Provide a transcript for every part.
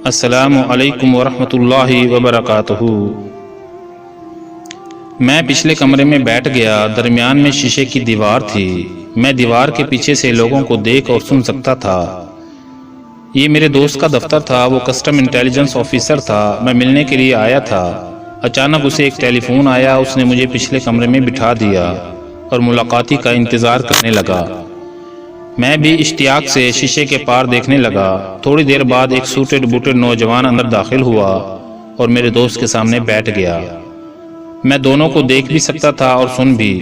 السلام علیکم ورحمۃ اللہ وبرکاتہ۔ میں پچھلے کمرے میں بیٹھ گیا۔ درمیان میں شیشے کی دیوار تھی۔ میں دیوار کے پیچھے سے لوگوں کو دیکھ اور سن سکتا تھا۔ یہ میرے دوست کا دفتر تھا۔ وہ کسٹم انٹیلیجنس آفیسر تھا۔ میں ملنے کے لیے آیا تھا۔ اچانک اسے ایک ٹیلی فون آیا۔ اس نے مجھے پچھلے کمرے میں بٹھا دیا اور ملاقاتی کا انتظار کرنے لگا۔ میں بھی اشتیاق سے شیشے کے پار دیکھنے لگا۔ تھوڑی دیر بعد ایک سوٹڈ بوٹڈ نوجوان اندر داخل ہوا اور میرے دوست کے سامنے بیٹھ گیا۔ میں دونوں کو دیکھ بھی سکتا تھا اور سن بھی۔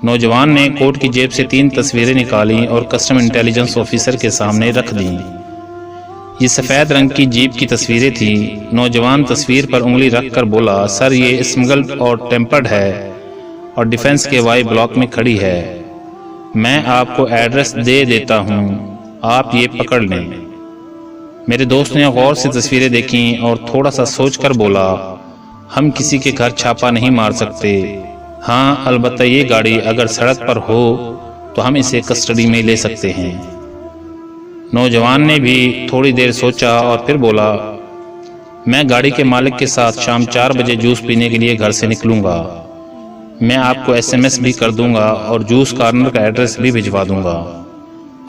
نوجوان نے کوٹ کی جیب سے 3 تصویریں نکالیں اور کسٹم انٹیلیجنس آفیسر کے سامنے رکھ دیں۔ یہ سفید رنگ کی جیپ کی تصویریں تھیں۔ نوجوان تصویر پر انگلی رکھ کر بولا، سر یہ اسمگلڈ اور ٹیمپرڈ ہے اور ڈیفنس کے وائی بلاک میں کھڑی ہے۔ میں آپ کو ایڈریس دے دیتا ہوں، آپ یہ پکڑ لیں۔ میرے دوست نے غور سے تصویریں دیکھیں اور تھوڑا سا سوچ کر بولا، ہم کسی کے گھر چھاپا نہیں مار سکتے۔ ہاں البتہ یہ گاڑی اگر سڑک پر ہو تو ہم اسے کسٹڈی میں لے سکتے ہیں۔ نوجوان نے بھی تھوڑی دیر سوچا اور پھر بولا، میں گاڑی کے مالک کے ساتھ شام 4 بجے جوس پینے کے لیے گھر سے نکلوں گا۔ میں آپ کو SMS بھی کر دوں گا اور جوس کارنر کا ایڈریس بھی بھجوا دوں گا۔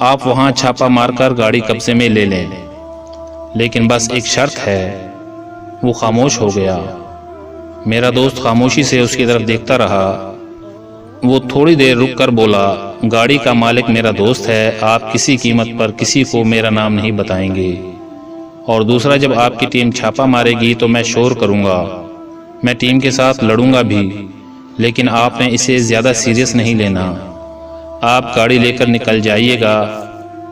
آپ وہاں چھاپا مار کر گاڑی قبضے میں لے لیں، لیکن بس ایک شرط ہے۔ وہ خاموش ہو گیا۔ میرا دوست خاموشی سے اس کی طرف دیکھتا رہا۔ وہ تھوڑی دیر رک کر بولا، گاڑی کا مالک میرا دوست ہے، آپ کسی قیمت پر کسی کو میرا نام نہیں بتائیں گے، اور دوسرا جب آپ کی ٹیم چھاپا مارے گی تو میں شور کروں گا، میں ٹیم کے ساتھ لڑوں گا بھی، لیکن آپ نے اسے زیادہ سیریس نہیں لینا۔ آپ گاڑی لے کر نکل جائیے گا۔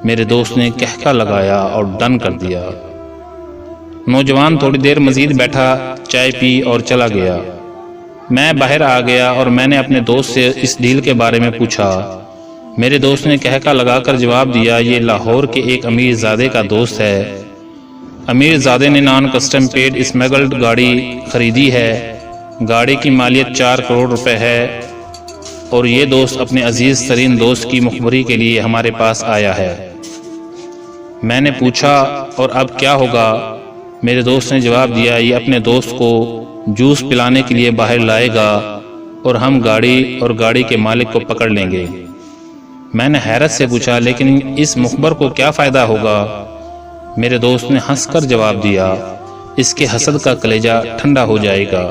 میرے دوست نے کہکا لگایا اور ڈن کر دیا۔ نوجوان تھوڑی دیر مزید بیٹھا، چائے پی اور چلا گیا۔ میں باہر آ گیا اور میں نے اپنے دوست سے اس ڈیل کے بارے میں پوچھا۔ میرے دوست نے کہکا لگا کر جواب دیا، یہ لاہور کے ایک امیر زادے کا دوست ہے۔ امیر زادے نے نان کسٹم پیڈ اسمگلڈ گاڑی خریدی ہے۔ گاڑی کی مالیت 4 کروڑ روپے ہے، اور یہ دوست اپنے عزیز ترین دوست کی مخبری کے لیے ہمارے پاس آیا ہے۔ میں نے پوچھا، اور اب کیا ہوگا؟ میرے دوست نے جواب دیا، یہ اپنے دوست کو جوس پلانے کے لیے باہر لائے گا اور ہم گاڑی اور گاڑی کے مالک کو پکڑ لیں گے۔ میں نے حیرت سے پوچھا، لیکن اس مخبر کو کیا فائدہ ہوگا؟ میرے دوست نے ہنس کر جواب دیا، اس کے حسد کا کلیجہ ٹھنڈا ہو جائے گا۔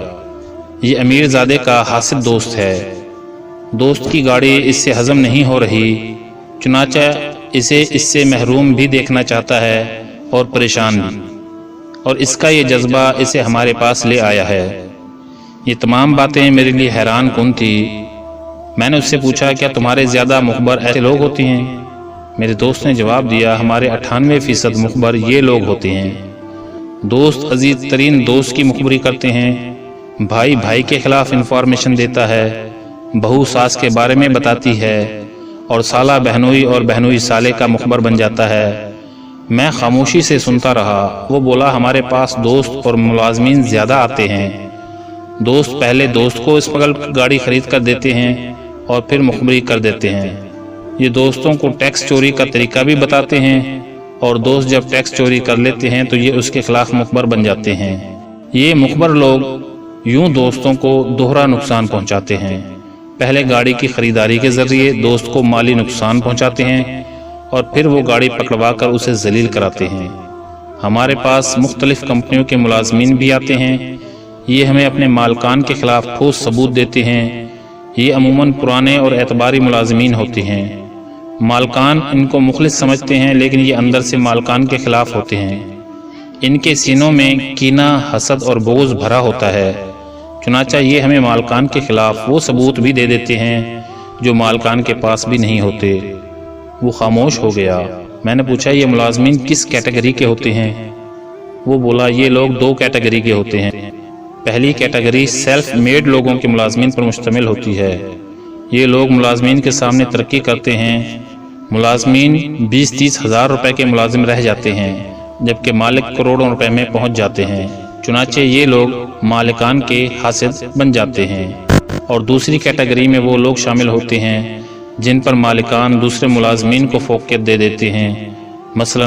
یہ امیر زادے کا حاسد دوست ہے۔ دوست کی گاڑی اس سے ہضم نہیں ہو رہی، چنانچہ اسے اس سے محروم بھی دیکھنا چاہتا ہے اور پریشان بھی، اور اس کا یہ جذبہ اسے ہمارے پاس لے آیا ہے۔ یہ تمام باتیں میرے لیے حیران کن تھی۔ میں نے اس سے پوچھا، کیا تمہارے زیادہ مخبر ایسے لوگ ہوتے ہیں؟ میرے دوست نے جواب دیا، ہمارے 98% مخبر یہ لوگ ہوتے ہیں۔ دوست عزیز ترین دوست کی مخبری کرتے ہیں، بھائی بھائی کے خلاف انفارمیشن دیتا ہے، بہو ساس کے بارے میں بتاتی ہے، اور سالہ بہنوئی اور بہنوئی سالے کا مخبر بن جاتا ہے۔ میں خاموشی سے سنتا رہا۔ وہ بولا، ہمارے پاس دوست اور ملازمین زیادہ آتے ہیں۔ دوست پہلے دوست کو اسمگل گاڑی خرید کر دیتے ہیں اور پھر مخبری کر دیتے ہیں۔ یہ دوستوں کو ٹیکس چوری کا طریقہ بھی بتاتے ہیں، اور دوست جب ٹیکس چوری کر لیتے ہیں تو یہ اس کے خلاف مخبر بن جاتے ہیں۔ یہ مخبر لوگ یوں دوستوں کو دوہرا نقصان پہنچاتے ہیں۔ پہلے گاڑی کی خریداری کے ذریعے دوست کو مالی نقصان پہنچاتے ہیں، اور پھر وہ گاڑی پکڑوا کر اسے ذلیل کراتے ہیں۔ ہمارے پاس مختلف کمپنیوں کے ملازمین بھی آتے ہیں۔ یہ ہمیں اپنے مالکان کے خلاف ٹھوس ثبوت دیتے ہیں۔ یہ عموماً پرانے اور اعتباری ملازمین ہوتے ہیں۔ مالکان ان کو مخلص سمجھتے ہیں، لیکن یہ اندر سے مالکان کے خلاف ہوتے ہیں۔ ان کے سینوں میں کینہ، حسد اور بغض بھرا ہوتا ہے، چنانچہ یہ ہمیں مالکان کے خلاف وہ ثبوت بھی دے دیتے ہیں جو مالکان کے پاس بھی نہیں ہوتے۔ وہ خاموش ہو گیا۔ میں نے پوچھا، یہ ملازمین کس کیٹیگری کے ہوتے ہیں؟ وہ بولا، یہ لوگ 2 کیٹیگری کے ہوتے ہیں۔ پہلی کیٹیگری سیلف میڈ لوگوں کے ملازمین پر مشتمل ہوتی ہے۔ یہ لوگ ملازمین کے سامنے ترقی کرتے ہیں۔ ملازمین 20-30 ہزار روپے کے ملازم رہ جاتے ہیں، جبکہ مالک کروڑوں روپے میں پہنچ جاتے ہیں، چنانچہ یہ لوگ مالکان کے حاسد بن جاتے ہیں۔ اور دوسری کیٹیگری میں وہ لوگ شامل ہوتے ہیں جن پر مالکان دوسرے ملازمین کو فوقیت دے دیتے ہیں، مثلا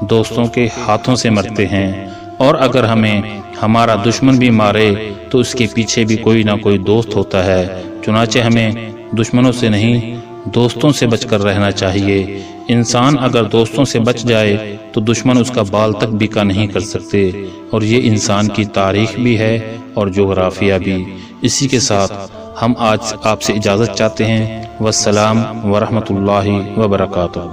دوستوں کے ہاتھوں سے مرتے ہیں، اور اگر ہمیں ہمارا دشمن بھی مارے تو اس کے پیچھے بھی کوئی نہ کوئی دوست ہوتا ہے۔ چنانچہ ہمیں دشمنوں سے نہیں، دوستوں سے بچ کر رہنا چاہیے۔ انسان اگر دوستوں سے بچ جائے تو دشمن اس کا بال تک بیکا نہیں کر سکتے، اور یہ انسان کی تاریخ بھی ہے اور جغرافیہ بھی۔ اسی کے ساتھ ہم آج آپ سے اجازت چاہتے ہیں۔ والسلام ورحمۃ اللہ وبرکاتہ۔